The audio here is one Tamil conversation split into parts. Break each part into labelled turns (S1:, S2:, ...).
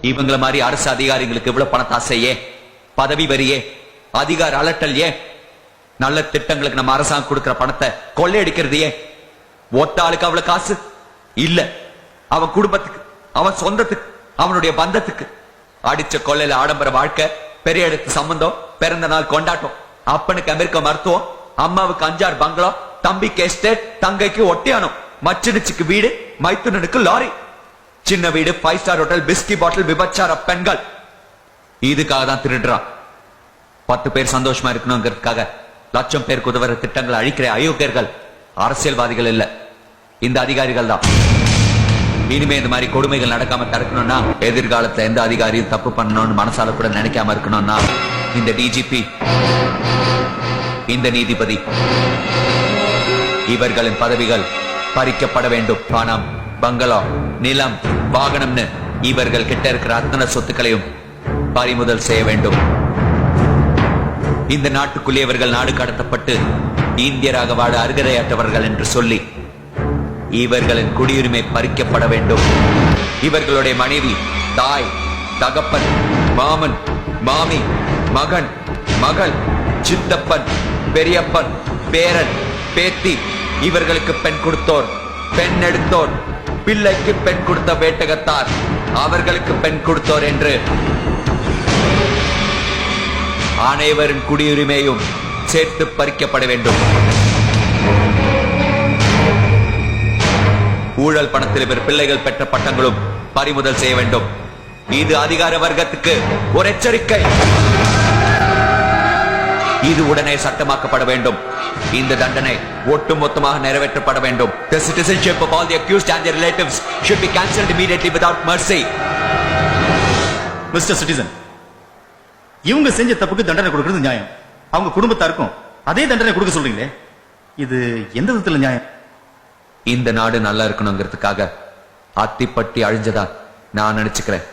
S1: இவங்கள மாதிரி அரசு அதிகாரிகளுக்கு இவ்வளவு பணத்தாசையே, பதவி வரியே, அதிகார அலட்டல் ஏன்? நல்ல திட்டங்களுக்கு நம்ம அரசாங்கம் கொடுக்கிற பணத்தை கொள்ளையடிக்கிறது ஏன்? ஒத்தாளுக்கு அவ்வளவு காசு இல்ல. அவன் குடும்பத்துக்கு, அவன் சொந்தத்துக்கு, அவனுடைய பந்தத்துக்கு. அடிச்ச கொள்ளையில ஆடம்பர வாழ்க்கை, பெரிய இடத்து சம்பந்தம், பிறந்த நாள் கொண்டாட்டம், அப்பனுக்கு அமெரிக்க மருத்துவம், அம்மாவுக்கு 5-6 பங்களா, தம்பிக்கு எஸ்டேட், தங்கைக்கு ஒட்டியானம், மச்சினுக்கு வீடு, மைத்துனனுக்கு லாரி, சின்ன வீடு, 5 ஸ்டார் ஹோட்டல், பிஸ்கி பாட்டில், விபச்சார பெண்கள். இதுக்காக தான் திருடுறான். 10 பேர் சந்தோஷமா இருக்கணுங்கிறதுக்காக லட்சம் பேருக்கு உதவுற திட்டங்களை அழிக்கிற அயோக்கியர்கள் அரசியல்வாதிகள் இல்ல, இந்த அதிகாரிகள் தான். இனிமே இந்த மாதிரி கொடுமைகள் நடக்காம தடுக்கணும்னா, எதிர்காலத்துல எந்த அதிகாரியும் தப்பு பண்ணணும்னு மனசால கூட நினைக்காம இருக்கணும்னா, இந்த டிஜிபி, இந்த நீதிபதி, இவர்களின் பதவிகள் பறிக்கப்பட வேண்டும். பணம், பங்களா, நிலம், வாகனம்னு இவர்கள் கிட்ட இருக்கிற அத்தனை சொத்துக்களையும் பறிமுதல் செய்ய வேண்டும். இந்த நாட்டுக்குள்ளே இவர்கள் நாடு கடத்தப்பட்டு இந்தியராக வாழ அருகதையற்றவர்கள் என்று சொல்லி இவர்களின் குடியுரிமை பறிக்கப்பட வேண்டும். இவர்களுடைய மனைவி, தாய், தகப்பன், மாமன், மாமி, மகன், மகள், சித்தப்பன், பெரியப்பன், பேரன், பேத்தி, இவர்களுக்கு பெண் கொடுத்தோர், பெண் எடுத்தோர், பிள்ளைக்கு பெண் கொடுத்த வேட்டகத்தார், அவர்களுக்கு பெண் கொடுத்தோர் என்று அனைவரின் குடியுரிமையும் சேர்த்து பறிக்கப்பட வேண்டும். ஊழல் பணத்தில் இவர் பிள்ளைகள் பெற்ற பட்டங்களும் பறிமுதல் செய்ய வேண்டும். இது அதிகார வர்க்கத்துக்கு ஒரு எச்சரிக்கை. இது உடனே சட்டமாக்கப்பட வேண்டும். இந்த தண்டனை ஒட்டுமொத்தமாக நிறைவேற்றப்பட வேண்டும். The citizenship of all the accused and their relatives should be cancelled immediately without mercy.
S2: Mr. Citizen, இவங்க செஞ்ச தப்புக்கு தண்டனை கொடுக்கிறது நியாயம். அவங்க குடும்பத்தாருக்கும் அதே தண்டனை கொடுக்க சொல்றீங்களே, இது எந்த விதத்துல நியாயம்?
S1: இந்த நாடு நல்லா இருக்கணுங்கிறதுக்காக அத்திப்பட்டி அழிஞ்சதா நான் நினைச்சுக்கிறேன்.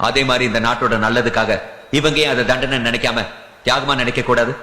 S1: அதே மாதிரி இந்த நாட்டோட நல்லதுக்காக இவங்க அதை தண்டனை நினைக்காம தியாகமா நினைக்க கூடாது?